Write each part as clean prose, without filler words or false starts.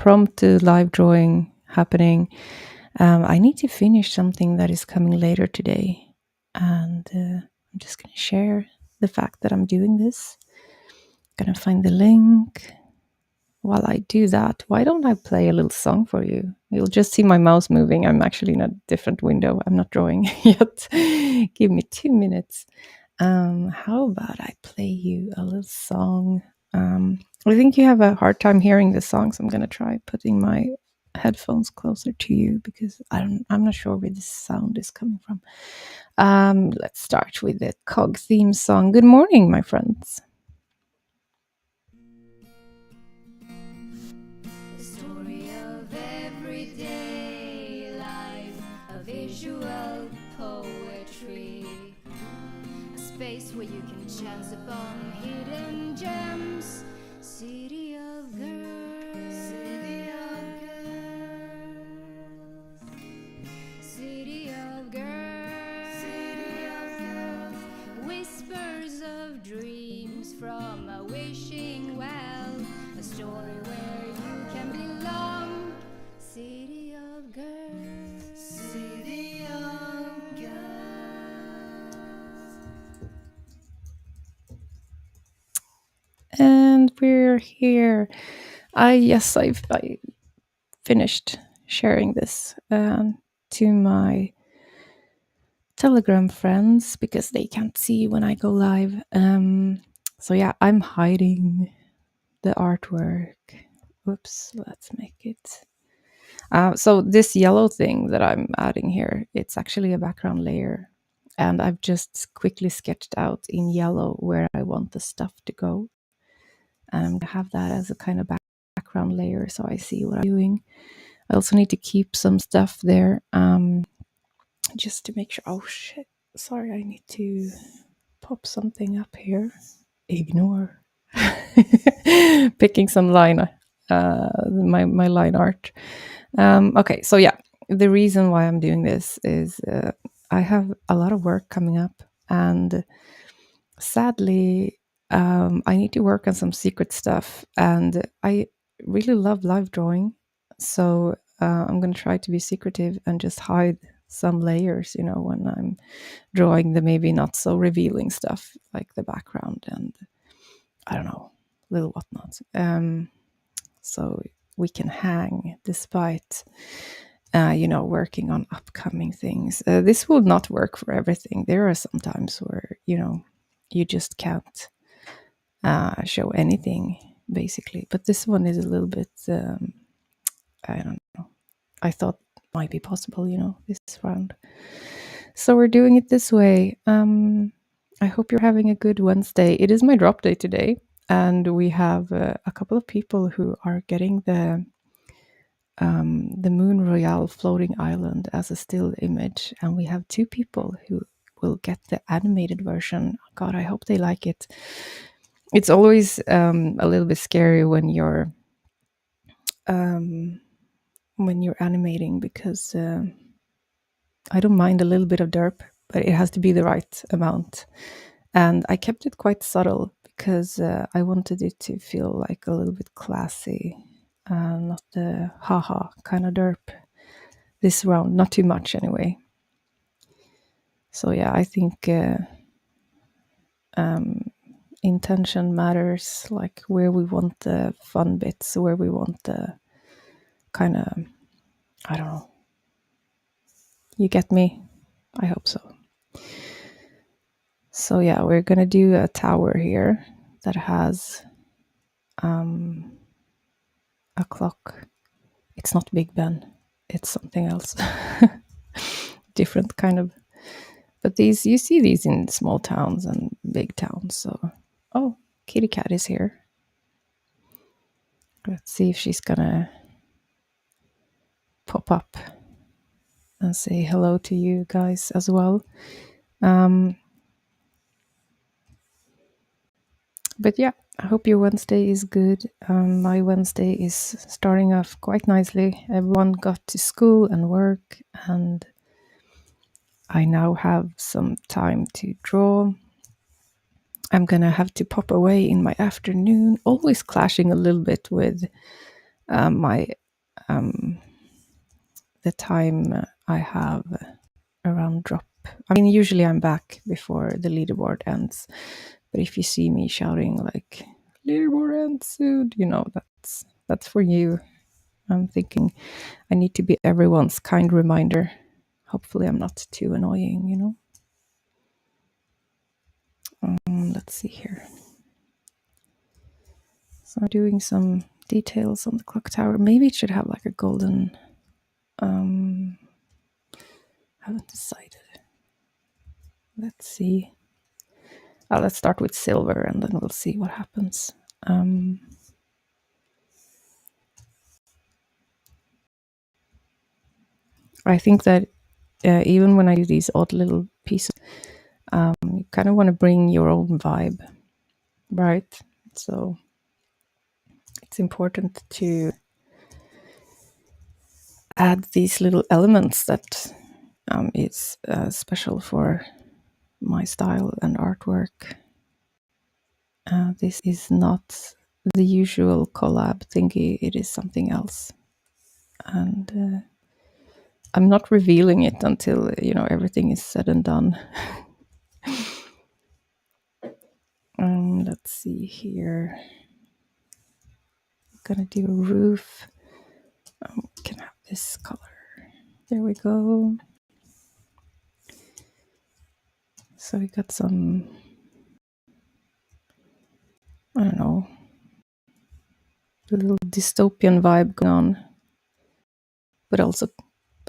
impromptu live drawing happening. I need to finish something that is coming later today. And I'm just going to share the fact that I'm doing this. Going to find the link. While I do that, why don't I play a little song for you? You'll just see my mouse moving. I'm actually in a different window. I'm not drawing yet. Give me 2 minutes. How about I play you a little song? I think you have a hard time hearing the song, so I'm going to try putting my headphones closer to you because I'm not sure where this sound is coming from. Let's start with the C.O.G theme song. Good morning, my friends. The story of everyday life, a visual poetry, a space where you can chance upon hidden gems. City of girls, city of girls, city of girls, city of girls. Whispers of dreams from a wishing well, a story where you can belong. City of girls, city of girls. And we're here. I finished sharing this to my Telegram friends because they can't see when I go live. So yeah, I'm hiding the artwork. Oops, let's make it. So this yellow thing that I'm adding here, it's actually a background layer. And I've just quickly sketched out in yellow where I want the stuff to go. And I'm going to have that as a kind of background layer so I see what I'm doing. I also need to keep some stuff there just to make sure. Oh shit, sorry, I need to pop something up here. Ignore. Picking some line, my line art. Okay, so yeah, the reason why I'm doing this is I have a lot of work coming up, and sadly, I need to work on some secret stuff, and I really love live drawing, so I'm going to try to be secretive and just hide some layers, when I'm drawing the maybe not so revealing stuff, like the background and I don't know, little whatnot. So we can hang despite, working on upcoming things. This will not work for everything. There are some times where, you just can't show anything, basically. But this one is a little bit, I don't know. I thought it might be possible, this round. So we're doing it this way. I hope you're having a good Wednesday. It is my drop day today, and we have a couple of people who are getting the Moon Royale floating island as a still image, and we have 2 people who will get the animated version. God, I hope they like it. It's always a little bit scary when you're animating because I don't mind a little bit of derp, but it has to be the right amount. And I kept it quite subtle because I wanted it to feel like a little bit classy, not the haha kind of derp this round, not too much anyway. So yeah, I think intention matters, like where we want the fun bits, where we want the kind of, I don't know. You get me? I hope so. So yeah, we're gonna do a tower here that has a clock. It's not Big Ben, it's something else. Different kind of. But these, you see these in small towns and big towns. So, oh, Kitty Cat is here. Let's see if she's gonna pop up and say hello to you guys as well. But yeah, I hope your Wednesday is good. My Wednesday is starting off quite nicely. Everyone got to school and work, and I now have some time to draw. I'm gonna have to pop away in my afternoon, always clashing a little bit with my the time I have around drop. I mean, usually I'm back before the leaderboard ends, but if you see me shouting like "leaderboard ends soon," that's for you. I'm thinking I need to be everyone's kind reminder. Hopefully, I'm not too annoying. Let's see here. So I'm doing some details on the clock tower. Maybe it should have like a golden. I haven't decided. Let's see. Let's start with silver and then we'll see what happens. I think that even when I do these odd little pieces, you kind of want to bring your own vibe, right? So it's important to add these little elements that is special for my style and artwork. This is not the usual collab thingy, it is something else. And I'm not revealing it until, everything is said and done. Let's see here. I'm gonna do a roof. Can have this color. There we go. So we got some, I don't know, a little dystopian vibe going on, but also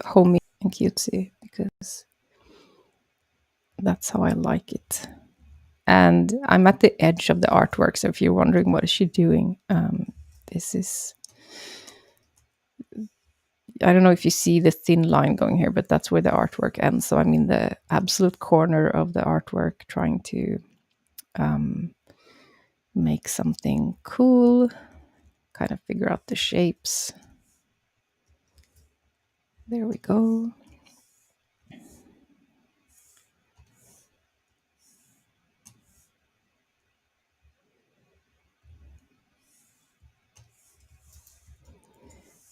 homey and cutesy because that's how I like it. And I'm at the edge of the artwork, so if you're wondering what is she doing, this is, I don't know if you see the thin line going here, but that's where the artwork ends. So I'm in the absolute corner of the artwork trying to make something cool, kind of figure out the shapes. There we go.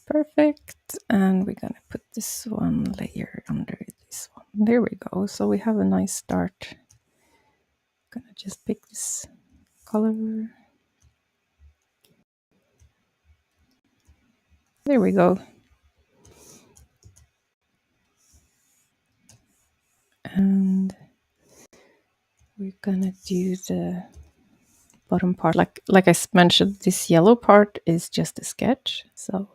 Perfect. And we're going to put this one layer under this one. There we go. So we have a nice start. I'm going to just pick this color. There we go. And we're going to do the bottom part. Like I mentioned, this yellow part is just a sketch. So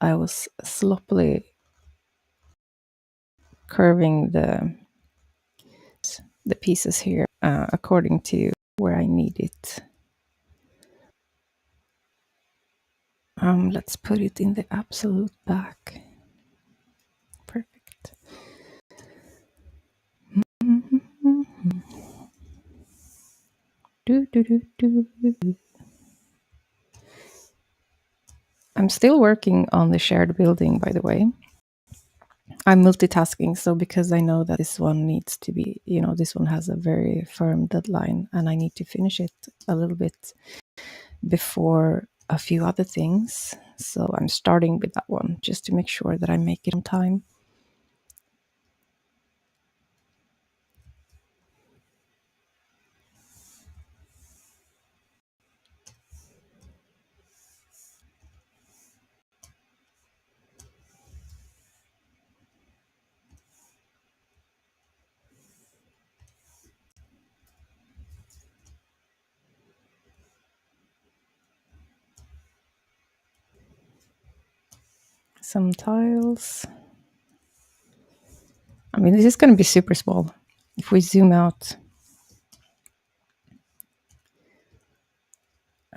I was sloppily curving the pieces here according to where I need it. Let's put it in the absolute back. Perfect. I'm still working on the shared building, by the way. I'm multitasking, so because I know that this one needs to be, this one has a very firm deadline and I need to finish it a little bit before a few other things. So I'm starting with that one just to make sure that I make it on time. Some tiles. I mean, this is going to be super small. If we zoom out,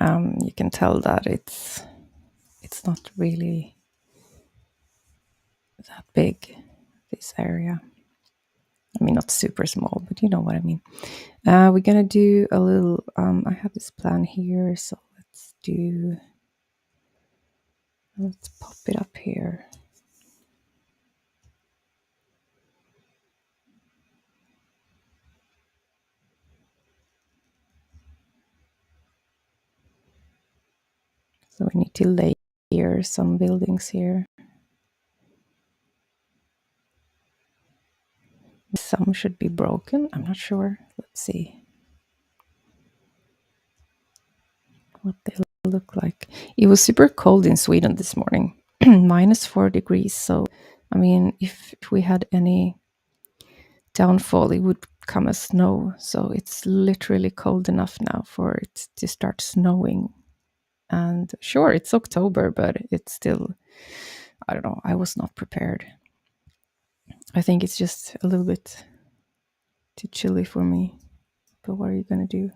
you can tell that it's not really that big, this area. I mean, not super small, but you know what I mean. We're going to do a little, I have this plan here, so let's pop it up here. So we need to layer hear some buildings here. Some should be broken. I'm not sure. Let's see what they look like. It was super cold in Sweden this morning, -4 degrees. So, I mean, if we had any downfall, it would come as snow. So it's literally cold enough now for it to start snowing. And sure, it's October, but it's still, I don't know, I was not prepared. I think it's just a little bit too chilly for me. But what are you going to do?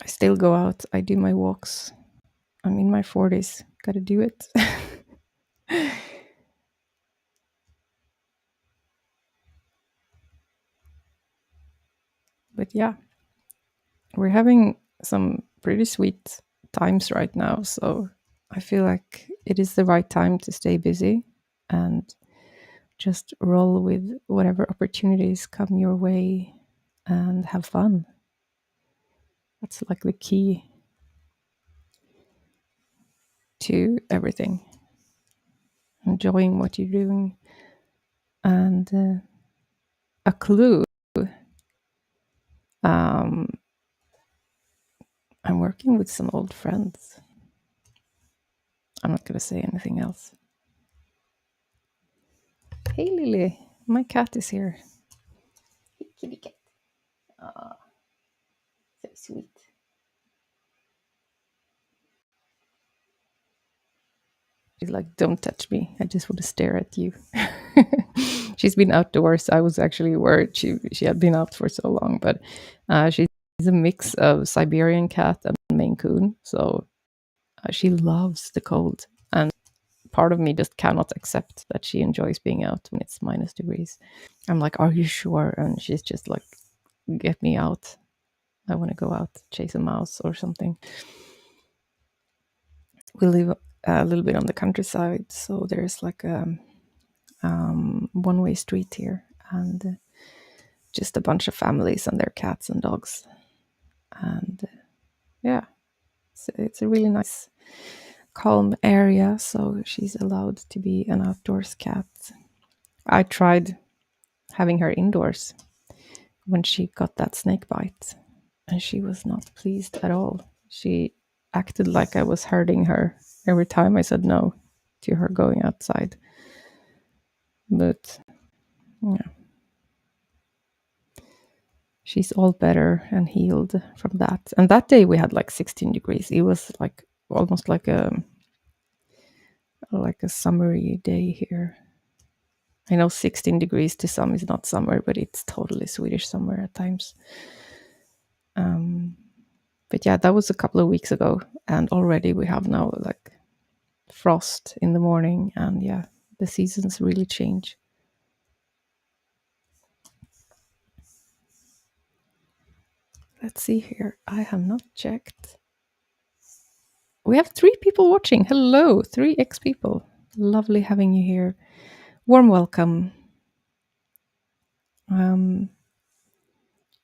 I still go out. I do my walks. I'm in my 40s. Got to do it. But yeah, we're having some pretty sweet times right now. So I feel like it is the right time to stay busy and just roll with whatever opportunities come your way and have fun. That's like the key to everything. Enjoying what you're doing. And a clue, um, I'm working with some old friends. I'm not going to say anything else. Hey, Lily, my cat is here. Hey, kitty cat. Ah, so sweet. She's like, don't touch me. I just want to stare at you. She's been outdoors. I was actually worried she had been out for so long, but she's a mix of Siberian cat and Maine Coon. So she loves the cold. And part of me just cannot accept that she enjoys being out when it's -degrees. I'm like, are you sure? And she's just like, get me out. I want to go out, chase a mouse or something. We live a little bit on the countryside, so there's like a one-way street here, and just a bunch of families and their cats and dogs. And yeah, it's a really nice, calm area, so she's allowed to be an outdoors cat. I tried having her indoors when she got that snake bite, and she was not pleased at all. She acted like I was hurting her every time I said no to her going outside. But yeah, she's all better and healed from that. And that day we had like 16 degrees. It was like almost like a summery day here. I know 16 degrees to some is not summer, but it's totally Swedish summer at times. But yeah, that was a couple of weeks ago, and already we have now like frost in the morning, and yeah, the seasons really change. Let's see here. I have not checked. We have 3 people watching. Hello, 3x people. Lovely having you here. Warm welcome.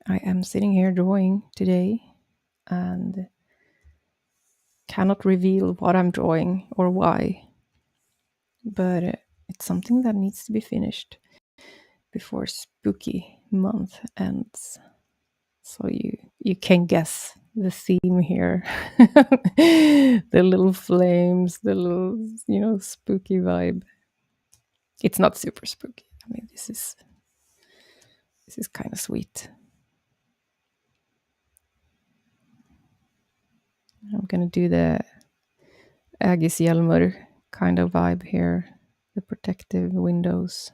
I am sitting here drawing today and cannot reveal what I'm drawing or why, but it's something that needs to be finished before spooky month ends. So you can guess the theme here. The little flames, the little, spooky vibe. It's not super spooky. I mean, this is kind of sweet. I'm gonna do the Ägishjälmur kind of vibe here. The protective windows.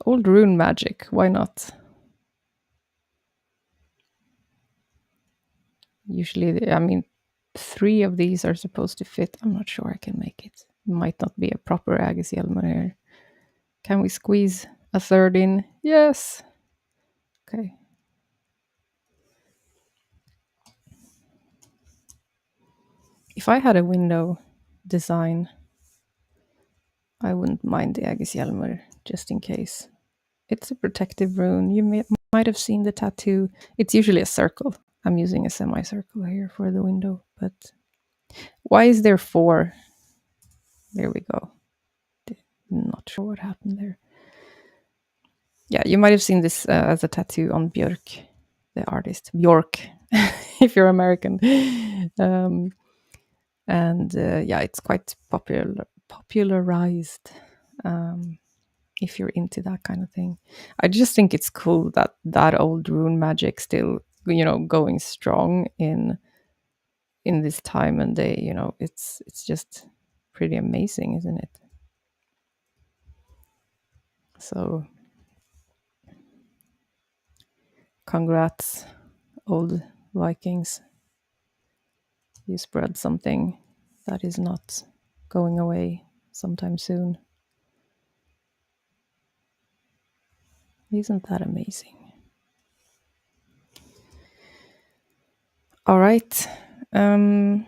Old rune magic, why not? Usually, I mean, 3 of these are supposed to fit. I'm not sure I can make it. It might not be a proper Ägishjälmur here. Can we squeeze a third in? Yes. Okay. If I had a window design, I wouldn't mind the Ägishjälmur just in case. It's a protective rune. Might have seen the tattoo. It's usually a circle. I'm using a semicircle here for the window, but why is there four? There we go. Not sure what happened there. Yeah, you might have seen this as a tattoo on Björk, the artist Björk, if you're American. Um, and yeah, it's quite popularized. If you're into that kind of thing, I just think it's cool that that old rune magic still, going strong in this time and day. It's just pretty amazing, isn't it? So, congrats, old Vikings. You spread something that is not going away sometime soon. Isn't that amazing? All right. Got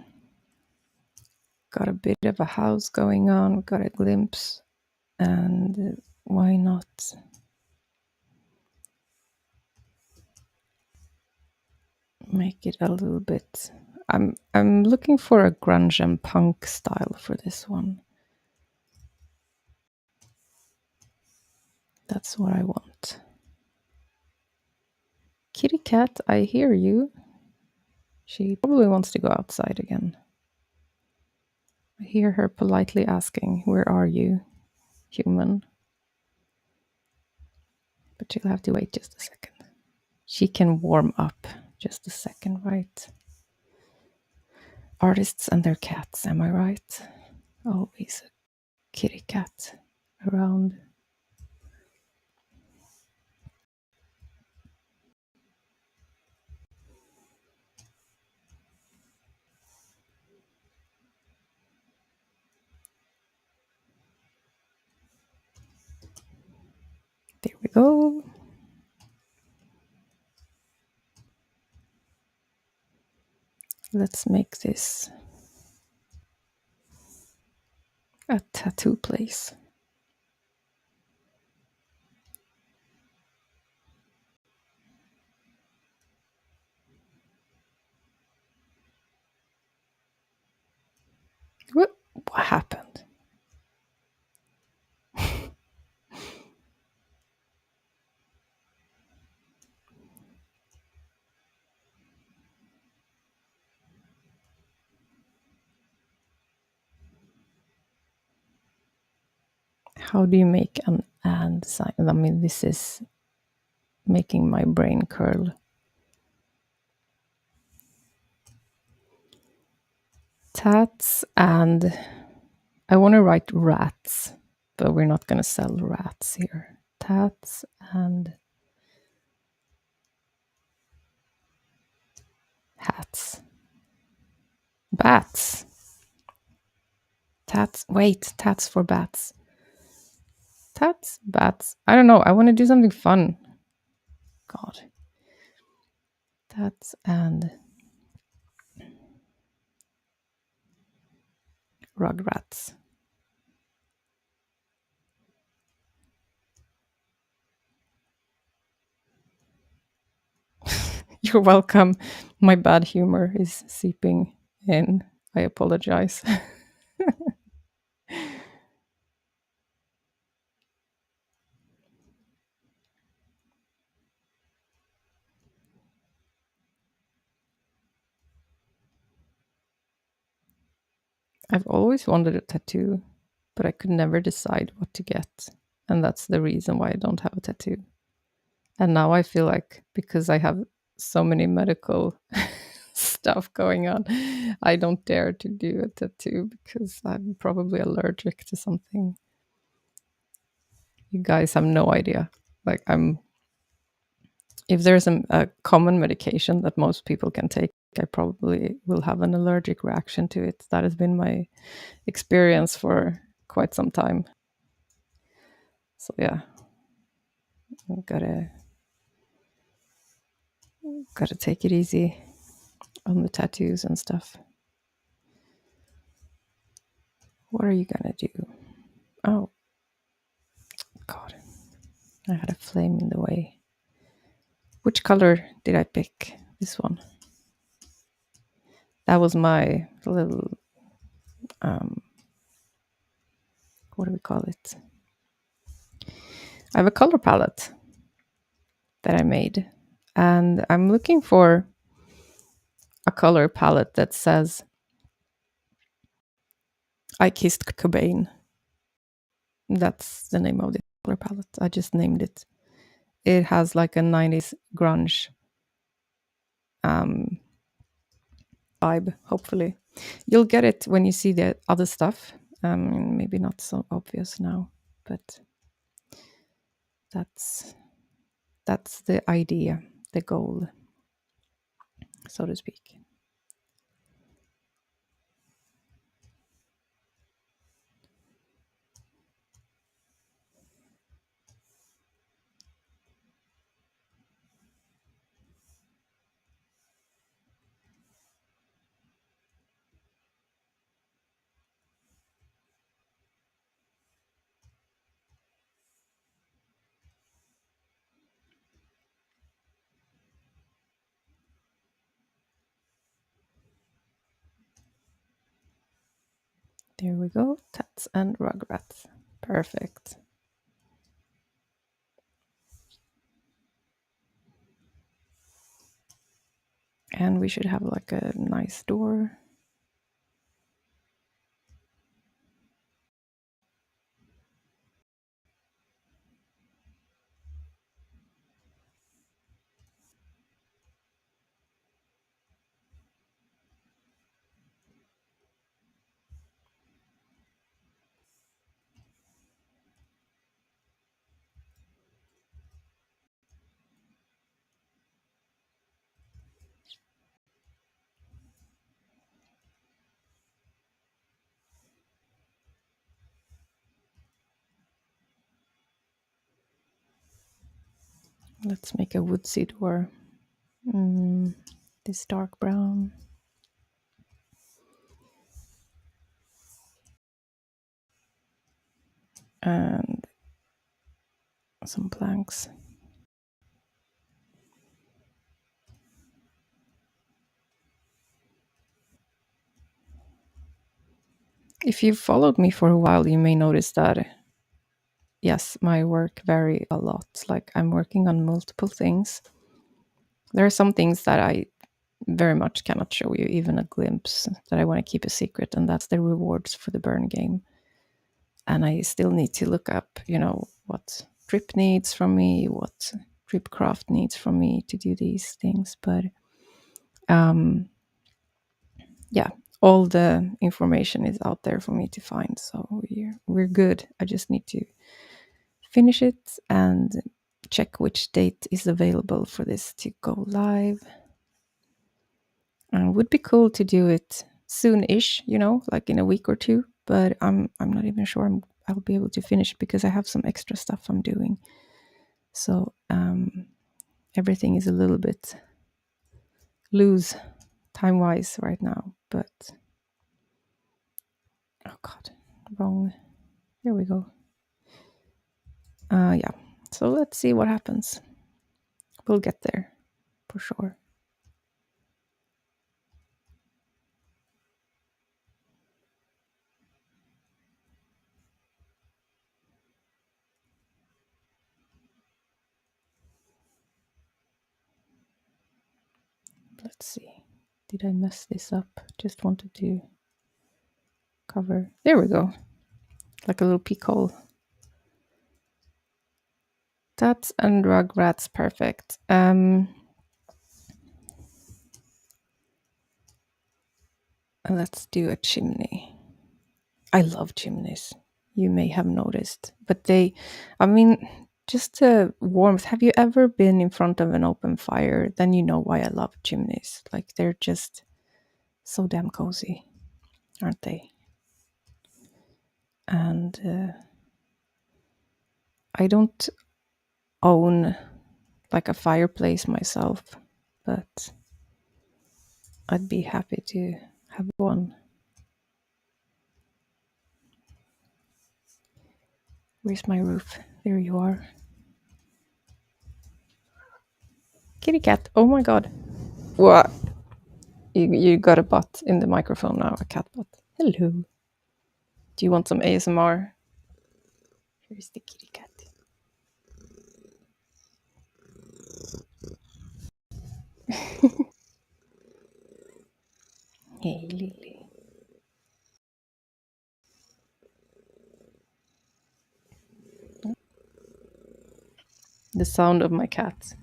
a bit of a house going on, got a glimpse, and why not make it a little bit. I'm looking for a grunge and punk style for this one. That's what I want. Kitty cat, I hear you. She probably wants to go outside again. I hear her politely asking, "Where are you, human?" But she'll have to wait just a second. She can warm up. Just a second, right? Artists and their cats, am I right? Always a kitty cat around. There we go. Let's make this a tattoo place. What happened? How do you make an and sign? I mean, this is making my brain curl. Tats, and I want to write rats, but we're not going to sell rats here. Tats and hats. Bats. Tats. Wait, tats for bats. Tats, bats. I don't know. I want to do something fun. God. Tats and rugrats. You're welcome. My bad humor is seeping in. I apologize. I've always wanted a tattoo, but I could never decide what to get. And that's the reason why I don't have a tattoo. And now I feel like because I have so many medical stuff going on, I don't dare to do a tattoo because I'm probably allergic to something. You guys have no idea. Like, if there's a common medication that most people can take, I probably will have an allergic reaction to it. That has been my experience for quite some time. So yeah, gotta take it easy on the tattoos and stuff. What are you gonna do? Oh God, I had a flame in the way. Which color did I pick? This one. That was my little, um, what do we call it? I have a color palette that I made, and I'm looking for a color palette that says I kissed Cobain. That's the name of the color palette. I just named it. It has like a 90s grunge um, vibe, hopefully. You'll get it when you see the other stuff. Maybe not so obvious now, but that's the idea, the goal, so to speak. There we go. Tats and Rugrats. Perfect. And we should have like a nice door. Let's make a woodsy door. This dark brown. And some planks. If you've followed me for a while, you may notice that, yes, my work vary a lot. Like I'm working on multiple things. There are some things that I very much cannot show you, even a glimpse, that I want to keep a secret, and that's the rewards for the burn game. And I still need to look up, what Drip needs from me, what Dripcraft needs from me to do these things. But um, yeah, all the information is out there for me to find, so we're good. I just need to finish it and check which date is available for this to go live. And it would be cool to do it soon-ish, like in a week or two. But I'm not even sure I'll be able to finish because I have some extra stuff I'm doing. So everything is a little bit loose time-wise right now. But oh god, wrong. Here we go. Yeah. So let's see what happens. We'll get there for sure. Let's see. Did I mess this up? Just wanted to cover. There we go. Like a little peek hole. Tats and Rugrats, perfect. Let's do a chimney. I love chimneys. You may have noticed, but just the warmth. Have you ever been in front of an open fire? Then you know why I love chimneys. Like they're just so damn cozy, aren't they? And I don't own like a fireplace myself, but I'd be happy to have one. Where's my roof? There you are. Kitty cat. Oh my god. What? You got a butt in the microphone now, a cat butt. Hello. Do you want some ASMR? Here's the kitty cat. Hey, Lily. The sound of my cat.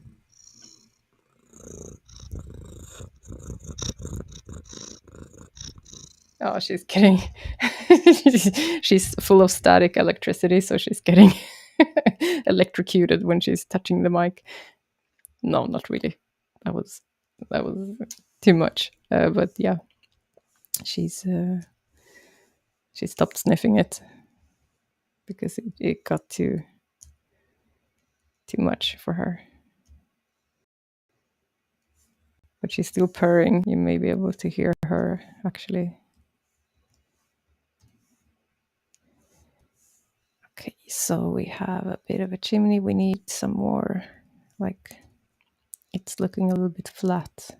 Oh, she's getting. She's full of static electricity, so she's getting electrocuted when she's touching the mic. No, not really. That was too much. But yeah, she's she stopped sniffing it because it got too much for her. But she's still purring. You may be able to hear her actually. Okay, so we have a bit of a chimney. We need some more, like, it's looking a little bit flat.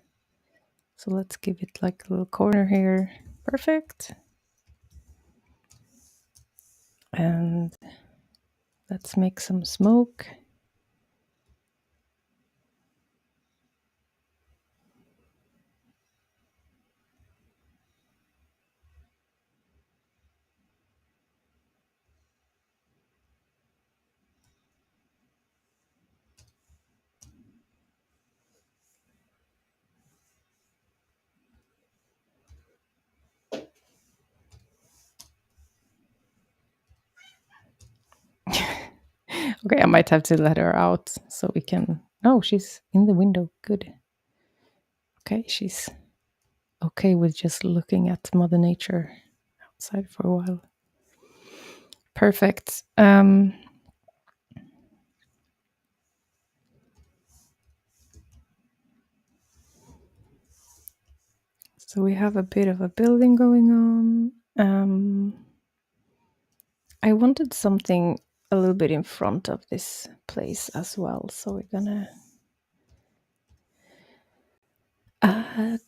So let's give it like a little corner here. Perfect. And let's make some smoke. Okay, I might have to let her out so we can. Oh, she's in the window. Good. Okay, she's okay with just looking at Mother Nature outside for a while. Perfect. So we have a bit of a building going on. I wanted something a little bit in front of this place as well. So we're gonna add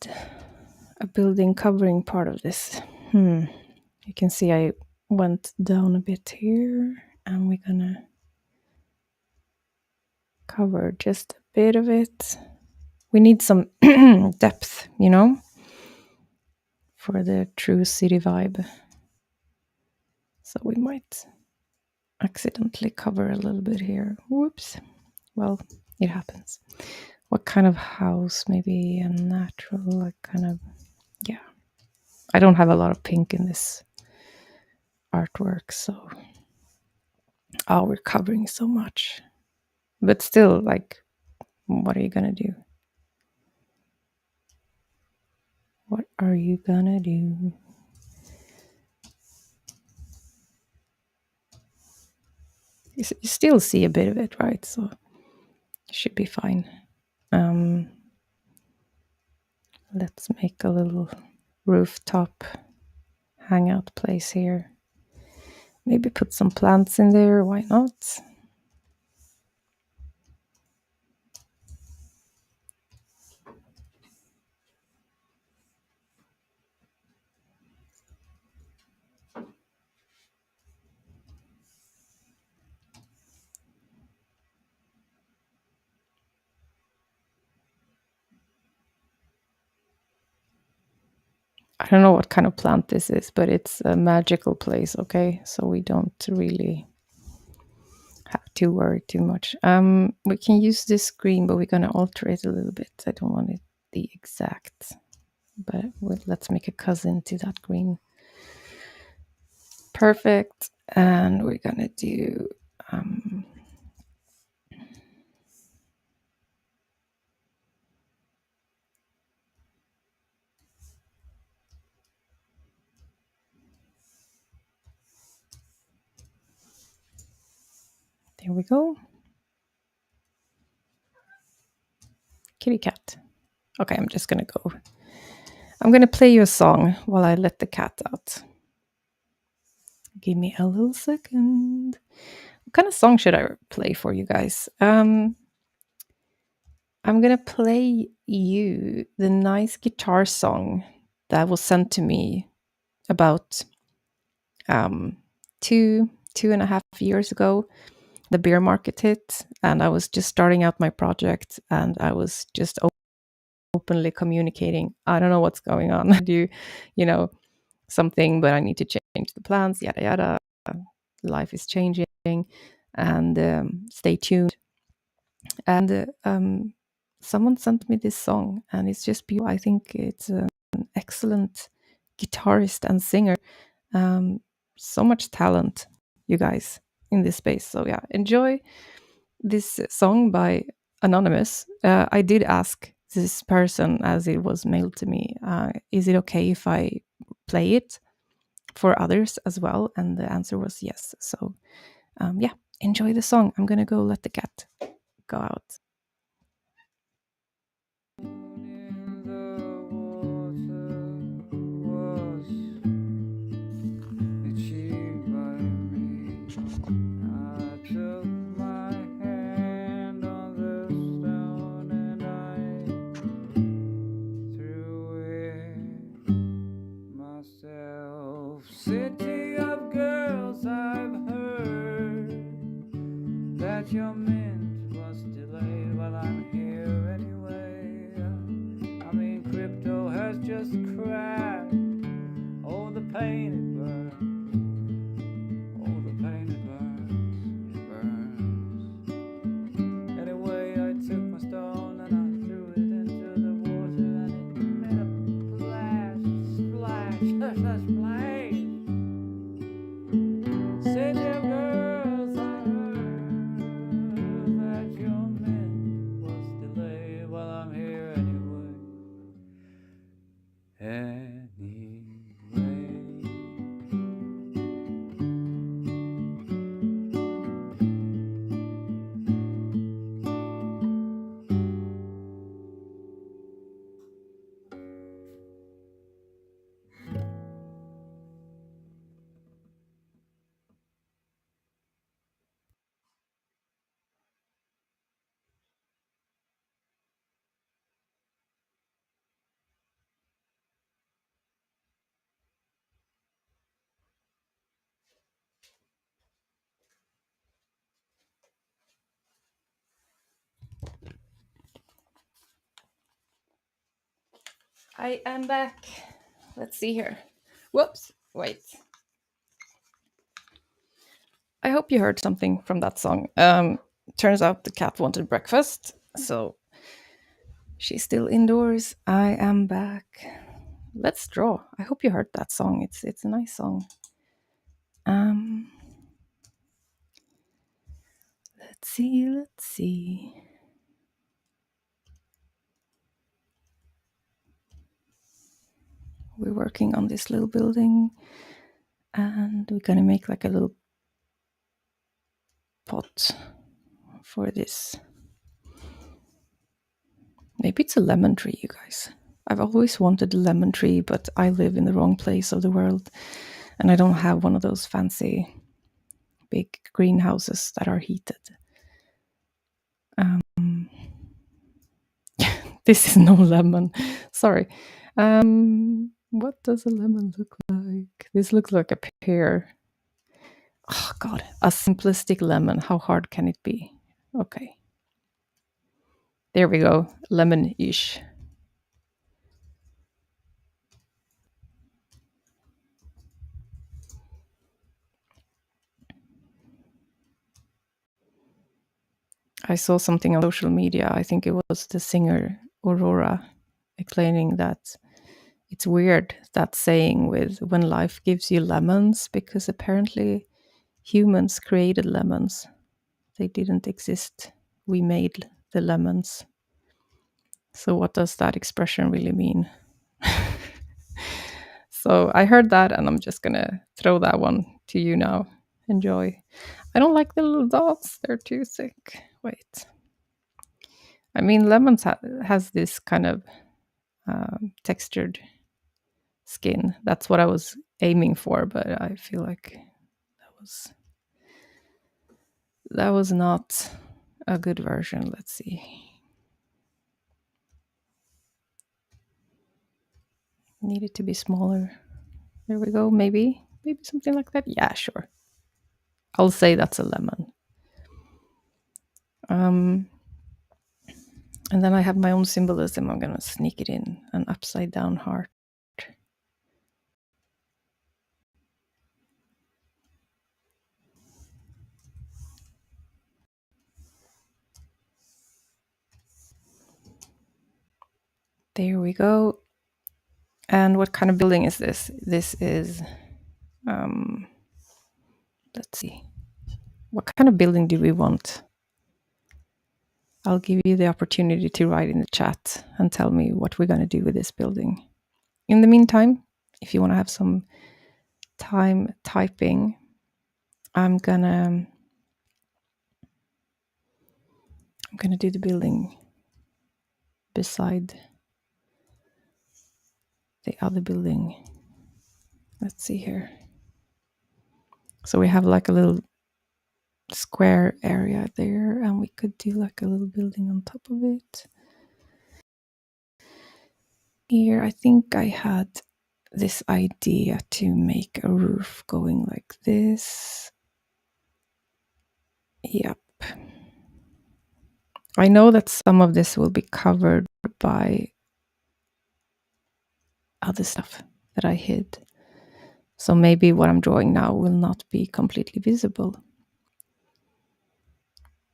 a building covering part of this. You can see I went down a bit here, and we're gonna cover just a bit of it. We need some depth, for the true city vibe. So we might accidentally cover a little bit here. Whoops. Well, it happens. What kind of house? Maybe a natural, like kind of, yeah. I don't have a lot of pink in this artwork, so we're covering so much. But still, like, what are you gonna do? What are you gonna do? You still see a bit of it, right? So it should be fine. Let's make a little rooftop hangout place here. Maybe put some plants in there. Why not? I don't know what kind of plant this is, but it's a magical place, okay? So we don't really have to worry too much. We can use this green, but we're gonna alter it a little bit. I don't want it the exact, but let's make a cousin to that green. Perfect. And we're gonna do there we go. Kitty cat. Okay, I'm just gonna go. I'm gonna play you a song while I let the cat out. Give me a little second. What kind of song should I play for you guys? I I'm gonna play you the nice guitar song that was sent to me about um, 2.5 years ago. The beer market hit, and I was just starting out my project, and I was just openly communicating. I don't know what's going on. I do, you know, something, but I need to change the plans. Yada yada. Life is changing, and stay tuned. And someone sent me this song, and it's just beautiful. I think it's an excellent guitarist and singer. Um, so much talent, you guys, in this space. So yeah, enjoy this song by Anonymous. I did ask this person as it was mailed to me, is it okay if I play it for others as well? And the answer was yes. So yeah, enjoy the song. I'm gonna go let the cat go out. In the water was achieved by me. I took my hand on the stone and I threw it myself. City of girls, I've heard that your mint was delayed. Well, I'm here anyway. I mean, crypto has just crashed. Oh, the pain it burns. Oh, the pain it burns. It burns. Anyway, I took my stone and I threw it into the water and it made a splash, splash, splash. Say there, girls, I heard that your mint was delayed. Well, I'm here anyway. Anyway. I am back. Let's see here. Whoops. Wait. I hope you heard something from that song. Turns out the cat wanted breakfast, so she's still indoors. I am back. Let's draw. I hope you heard that song. It's a nice song. Um, let's see. Let's see. We're working on this little building, and we're gonna make like a little pot for this. Maybe it's a lemon tree, you guys. I've always wanted a lemon tree, but I live in the wrong place of the world, and I don't have one of those fancy big greenhouses that are heated. Um, this is no lemon. Sorry. What does a lemon look like? This looks like a pear. Oh, God. A simplistic lemon. How hard can it be? Okay. There we go. Lemon-ish. I saw something on social media. I think it was the singer Aurora explaining that it's weird, that saying with when life gives you lemons, because apparently humans created lemons. They didn't exist. We made the lemons. So what does that expression really mean? So I heard that and I'm just gonna throw that one to you now. Enjoy. I don't like the little dots. They're too thick. Wait. I mean, lemons has this kind of textured skin. That's what I was aiming for, but I feel like that was not a good version. Let's see. need it to be smaller. There we go. Maybe something like that. Yeah, sure. I'll say that's a lemon. Um, and then I have my own symbolism. I'm gonna sneak it in an upside down heart. There we go. And what kind of building is this? This is, let's see, what kind of building do we want? I'll give you the opportunity to write in the chat and tell me what we're going to do with this building. In the meantime, if you want to have some time typing, I'm gonna do the building beside the other building. Let's see here. So we have like a little square area there, and we could do like a little building on top of it. Here, I think I had this idea to make a roof going like this. Yep. I know that some of this will be covered by other stuff that I hid. So maybe what I'm drawing now will not be completely visible.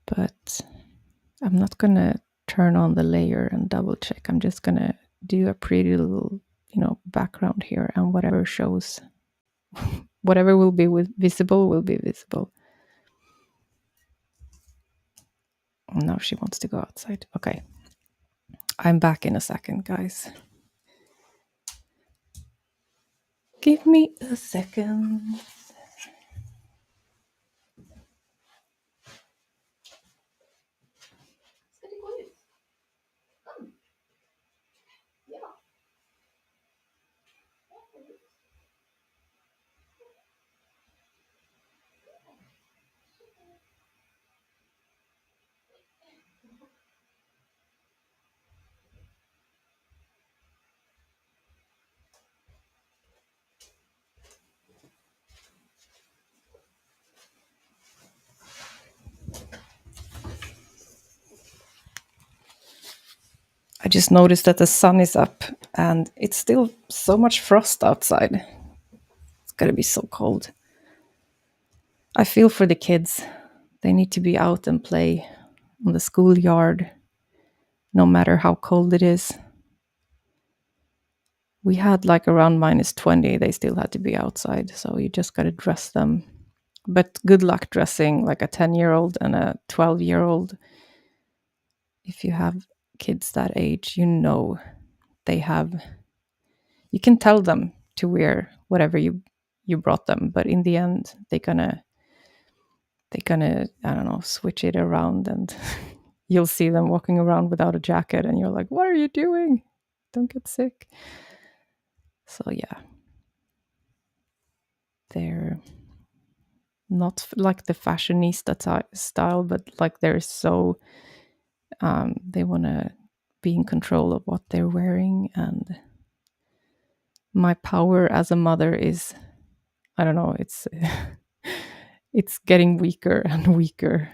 But I'm not going to turn on the layer and double check. I'm just going to do a pretty little, background here, and whatever shows, whatever will be visible will be visible. Now she wants to go outside. Okay. I'm back in a second, guys. Give me a second. I just noticed that the sun is up and it's still so much frost outside. It's going to be so cold. I feel for the kids. They need to be out and play on the schoolyard, no matter how cold it is. We had like around -20. They still had to be outside. So you just got to dress them. But good luck dressing like a 10-year-old and a 12-year-old. If you have kids that age, they have, you can tell them to wear whatever you brought them, but in the end they're gonna I don't know, switch it around, and you'll see them walking around without a jacket and you're like, what are you doing? Don't get sick. So yeah, they're not like the fashionista style, but like they're so they want to be in control of what they're wearing. And my power as a mother is, I don't know, it's it's getting weaker and weaker.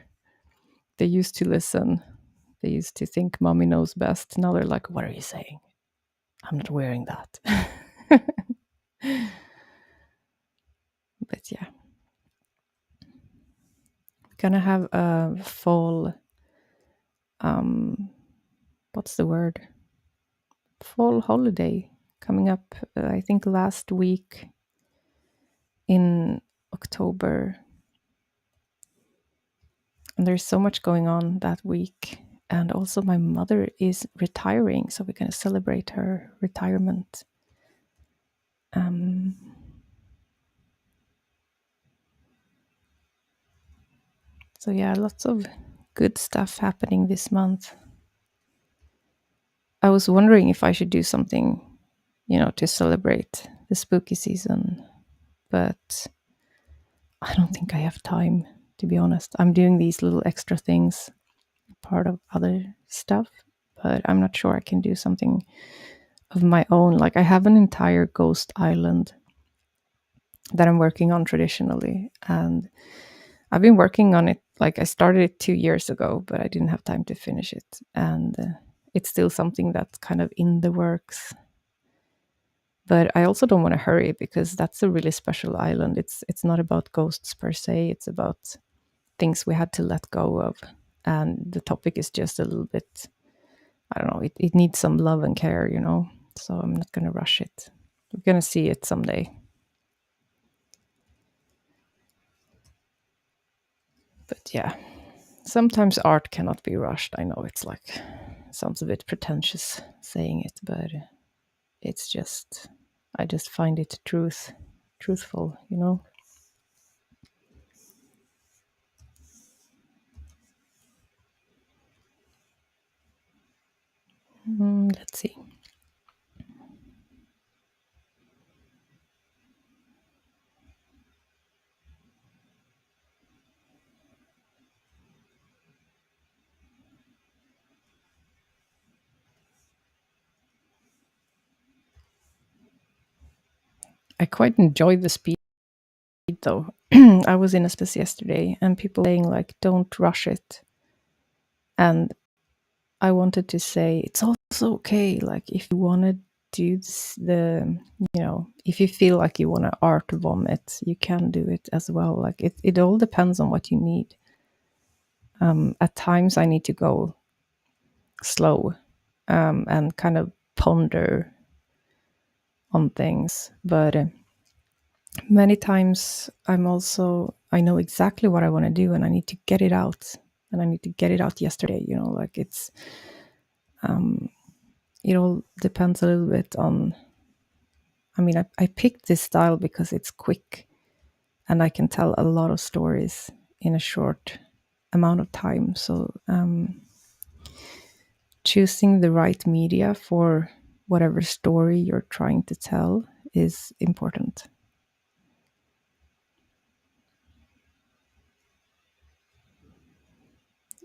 They used to listen. They used to think mommy knows best. Now they're like, what are you saying? I'm not wearing that. But yeah, we're gonna have a fall, what's the word? Fall holiday coming up, I think last week in October. And there's so much going on that week. And also my mother is retiring, so we're going to celebrate her retirement. So yeah, lots of good stuff happening this month. I was wondering if I should do something, to celebrate the spooky season, but I don't think I have time, to be honest. I'm doing these little extra things, part of other stuff, but I'm not sure I can do something of my own. Like I have an entire ghost island that I'm working on traditionally, and I've been working on it. Like I started it 2 years ago, but I didn't have time to finish it, and it's still something that's kind of in the works. But I also don't want to hurry because that's a really special island. It's not about ghosts per se. It's about things we had to let go of, and the topic is just a little bit. I don't know. It needs some love and care, you know. So I'm not gonna rush it. We're gonna see it someday. But yeah, sometimes art cannot be rushed. I know it's like sounds a bit pretentious saying it, but it's just I just find it truthful, you know. Let's see. I quite enjoy the speed though. I was in a space yesterday and people saying like don't rush it. And I wanted to say it's also okay. Like if you want to do if you feel like you want to art vomit, you can do it as well. Like it all depends on what you need. At times, I need to go slow and kind of ponder on things, but many times I know exactly what I want to do, and I need to get it out, and I need to get it out yesterday. You know, like it all depends a little bit on. I mean, I picked this style because it's quick and I can tell a lot of stories in a short amount of time. So, choosing the right media for whatever story you're trying to tell is important.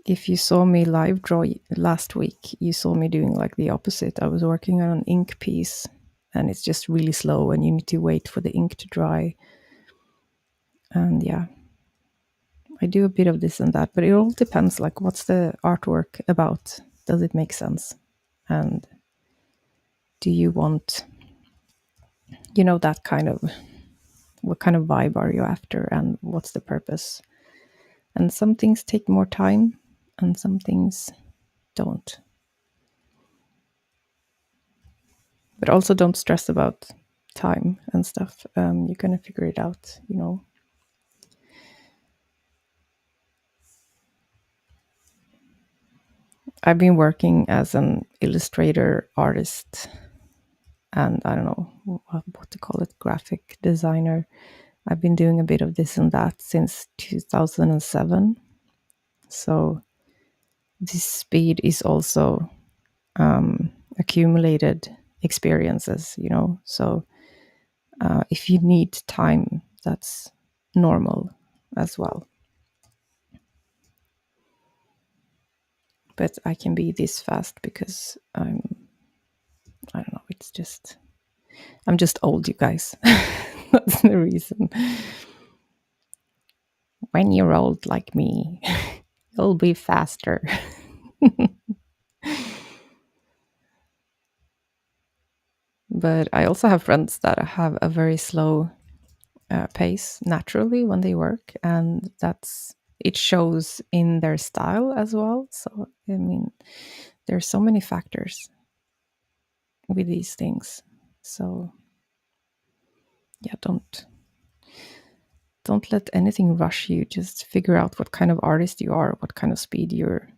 If you saw me live draw last week, you saw me doing like the opposite. I was working on an ink piece and it's just really slow and you need to wait for the ink to dry. And yeah, I do a bit of this and that, but it all depends like what's the artwork about? Does it make sense? And do you want, that kind of what kind of vibe are you after and what's the purpose? And some things take more time and some things don't. But also don't stress about time and stuff. You're gonna figure it out, you know. I've been working as an illustrator, artist, and I don't know what to call it, graphic designer. I've been doing a bit of this and that since 2007. So this speed is also accumulated experiences, you know. So if you need time, that's normal as well. But I can be this fast because I don't know, I'm just old, you guys. That's the reason. When you're old like me, you'll be faster. But I also have friends that have a very slow pace naturally when they work, and it shows in their style as well. So I mean, there's so many factors with these things. So yeah, don't let anything rush you. Just figure out what kind of artist you are, what kind of speed you're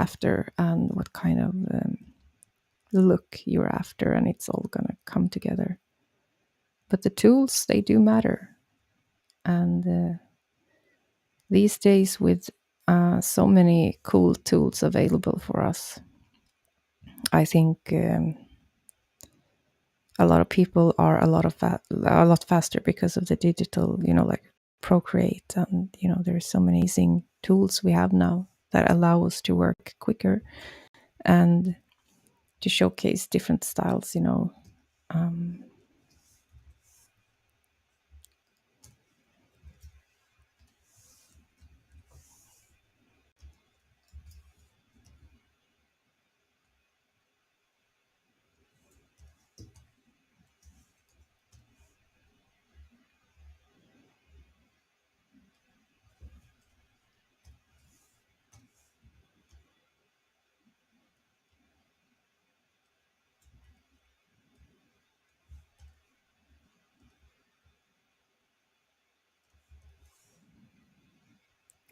after, and what kind of look you're after, and it's all gonna come together. But the tools, they do matter, and these days with so many cool tools available for us, I think a lot of people are a lot faster because of the digital, like Procreate, and there's so many amazing tools we have now that allow us to work quicker and to showcase different styles, you know. Um,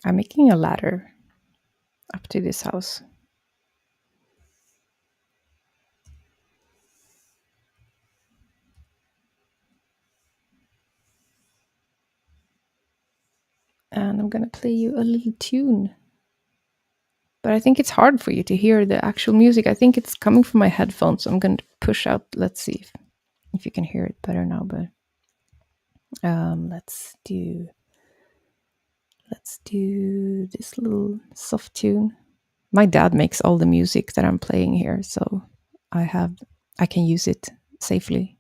I'm making a ladder up to this house. And I'm going to play you a little tune. But I think it's hard for you to hear the actual music. I think it's coming from my headphones. So I'm going to push out. Let's see if you can hear it better now. But let's do this little soft tune. My dad makes all the music that I'm playing here, so I can use it safely.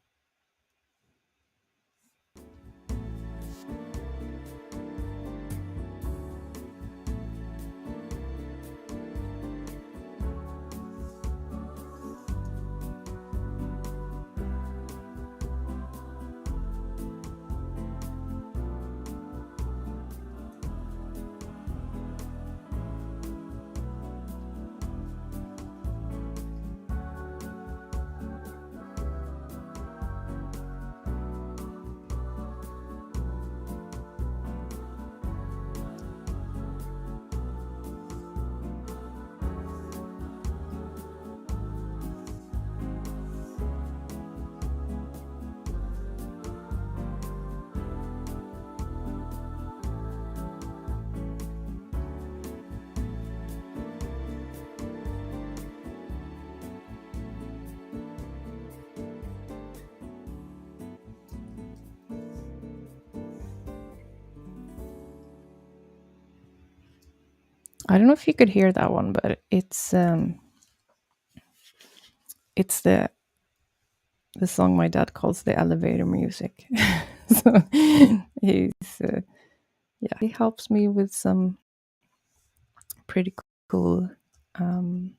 I don't know if you could hear that one, but it's the song my dad calls the elevator music. So he's yeah, he helps me with some pretty cool um,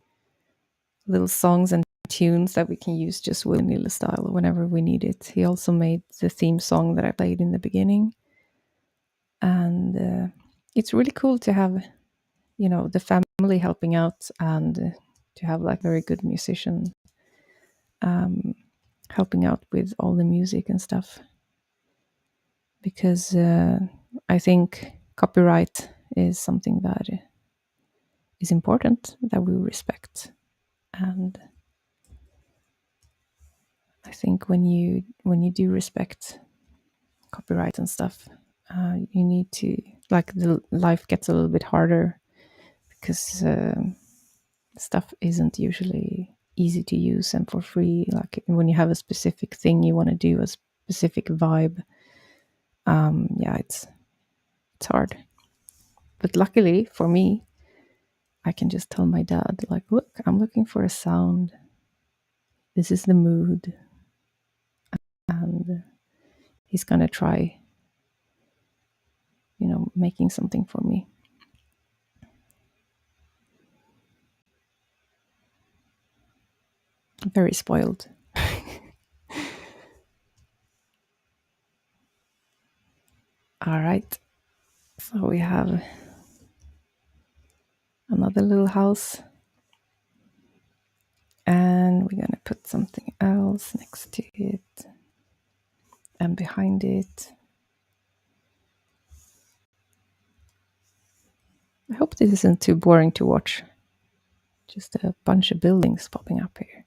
little songs and tunes that we can use just with vanilla style whenever we need it. He also made the theme song that I played in the beginning, and it's really cool to have, you know, the family helping out, and to have like very good musician um, helping out with all the music and stuff, because I think copyright is something that is important that we respect. And I think when you do respect copyright and stuff, you need to, like, the life gets a little bit harder, because stuff isn't usually easy to use and for free. Like when you have a specific thing you want to do, a specific vibe, yeah, it's hard. But luckily for me, I can just tell my dad, like, look, I'm looking for a sound. This is the mood, and he's gonna try, you know, making something for me. Very spoiled. All right, so we have another little house, and we're gonna put something else next to it and behind it. I hope this isn't too boring to watch. Just a bunch of buildings popping up here.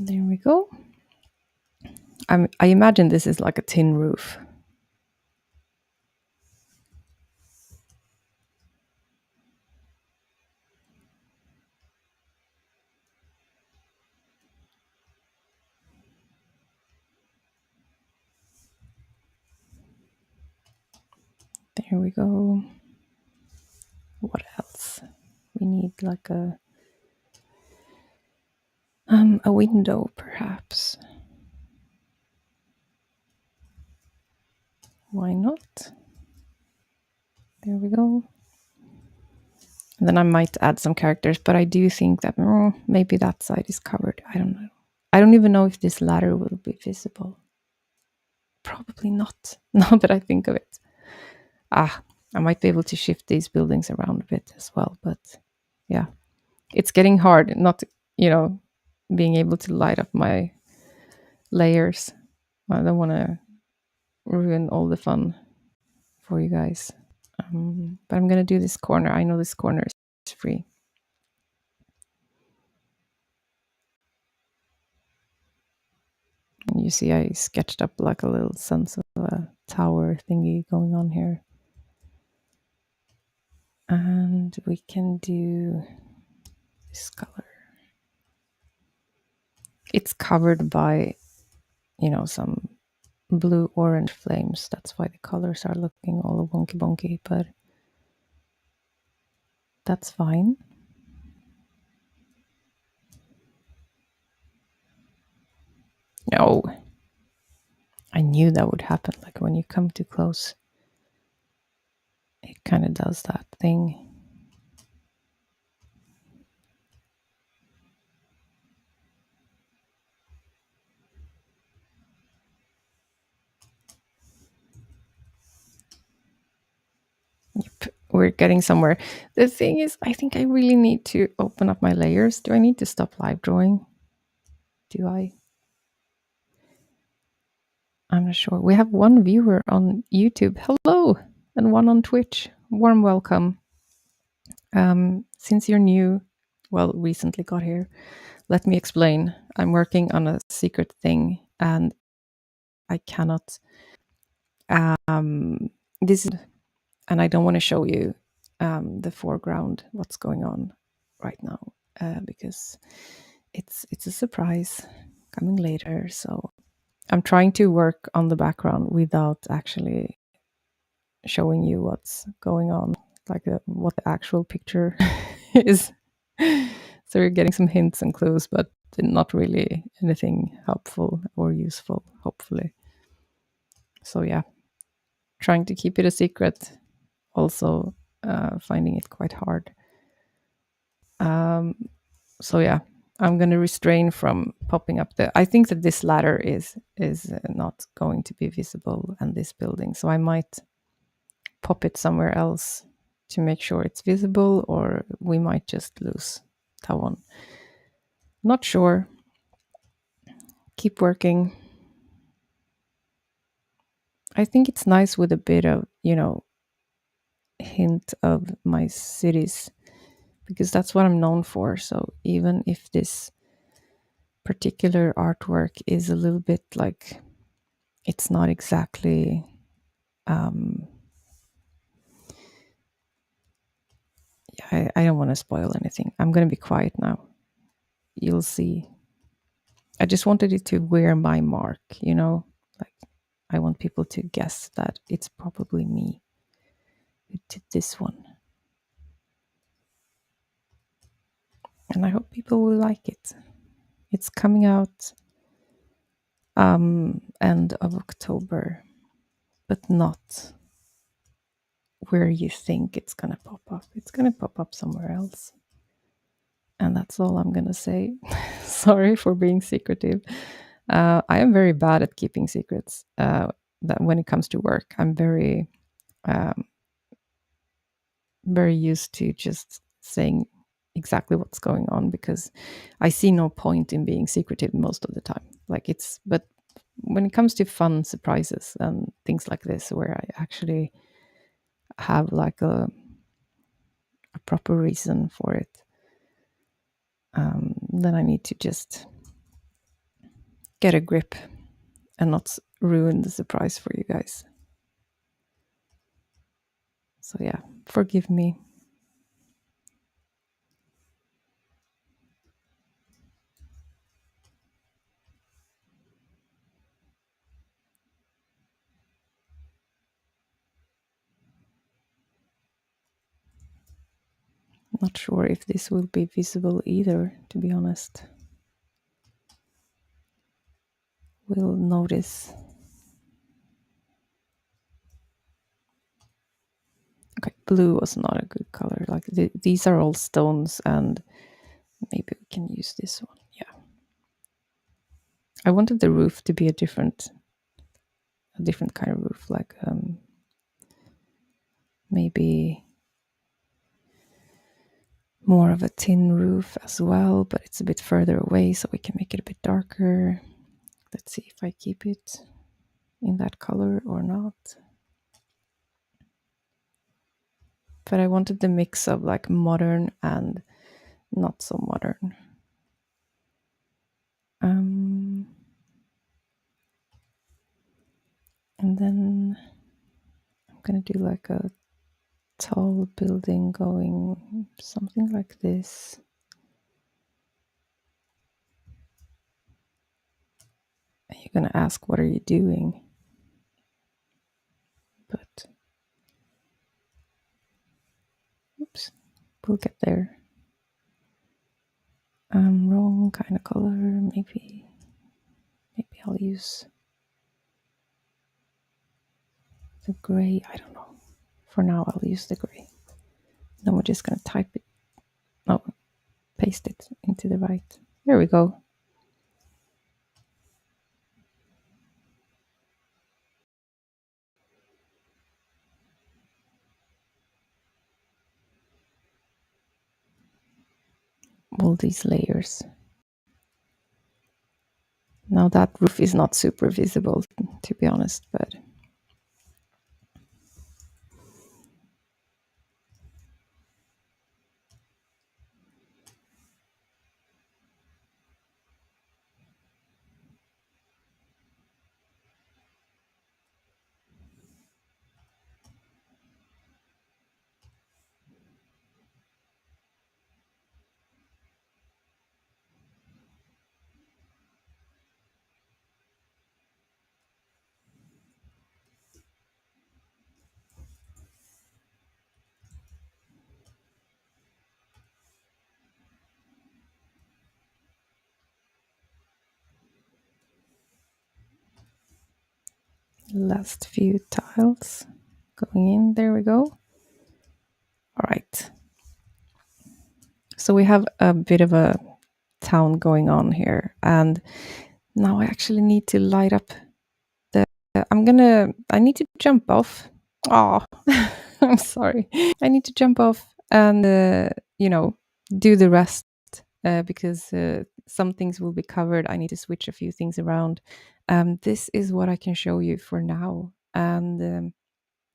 There we go. I imagine this is like a tin roof. There we go. What else? We need like a window, perhaps. Why not? There we go. And then I might add some characters, but I do think that maybe that side is covered. I don't know. I don't even know if this ladder will be visible. Probably not, now that I think of it. I might be able to shift these buildings around a bit as well, but yeah, it's getting hard not, you know, being able to light up my layers. I don't want to ruin all the fun for you guys. But I'm going to do this corner. I know this corner is free. And you see I sketched up like a little sense of a tower thingy going on here. And we can do this color. It's covered by, some blue orange flames. That's why the colors are looking all wonky bonky, but that's fine. No, I knew that would happen. Like when you come too close, it kind of does that thing. Yep, we're getting somewhere. The thing is, I think I really need to open up my layers. Do I need to stop live drawing? Do I? I'm not sure. We have one viewer on YouTube. Hello, and one on Twitch. Warm welcome. Since you're new, well, recently got here, let me explain. I'm working on a secret thing, and I cannot. This, and I don't want to show you the foreground, what's going on right now, because it's a surprise coming later. So I'm trying to work on the background without actually showing you what's going on, like what the actual picture is. So you're getting some hints and clues, but not really anything helpful or useful, hopefully. So yeah, trying to keep it a secret, also finding it quite hard. So yeah, I'm going to restrain from popping up the. I think that this ladder is not going to be visible in this building, so I might pop it somewhere else to make sure it's visible, or we might just lose that one. Not sure. Keep working. I think it's nice with a bit of, hint of my cities, because that's what I'm known for. So even if this particular artwork is a little bit like, it's not exactly I don't want to spoil anything. I'm going to be quiet now. You'll see. I just wanted it to wear my mark, like I want people to guess that it's probably me who did this one. And I hope people will like it. It's coming out end of October, but not where you think it's gonna pop up. It's gonna pop up somewhere else. And that's all I'm gonna say. Sorry for being secretive. I am very bad at keeping secrets. That when it comes to work, I'm very, very used to just saying exactly what's going on, because I see no point in being secretive most of the time. But when it comes to fun surprises and things like this, where I actually have like a proper reason for it, then I need to just get a grip and not ruin the surprise for you guys. So yeah, forgive me. Not sure if this will be visible either, to be honest. We'll notice. Okay, blue was not a good color. Like these are all stones, and maybe we can use this one. Yeah. I wanted the roof to be a different kind of roof, like maybe more of a tin roof as well, but it's a bit further away, so we can make it a bit darker. Let's see if I keep it in that color or not. But I wanted the mix of like modern and not so modern. And then I'm gonna do like a tall building going something like this. And you're gonna ask, what are you doing? But oops, we'll get there. Wrong kind of color. Maybe I'll use the gray. I don't know. For now, I'll use the gray. Then we're just gonna type it. No, paste it into the right. There we go. All these layers. Now that roof is not super visible, to be honest, but last few tiles going in. There we go. All right. So we have a bit of a town going on here, and now I actually need to light up the. I need to jump off. Oh, I'm sorry. I need to jump off and do the rest because some things will be covered. I need to switch a few things around. This is what I can show you for now, and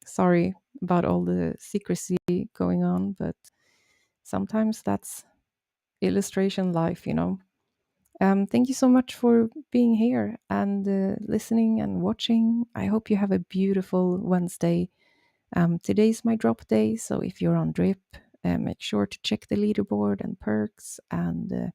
sorry about all the secrecy going on, but sometimes that's illustration life. Thank you so much for being here and listening and watching. I hope you have a beautiful Wednesday. Today's my drop day, so if you're on drip, make sure to check the leaderboard and perks, and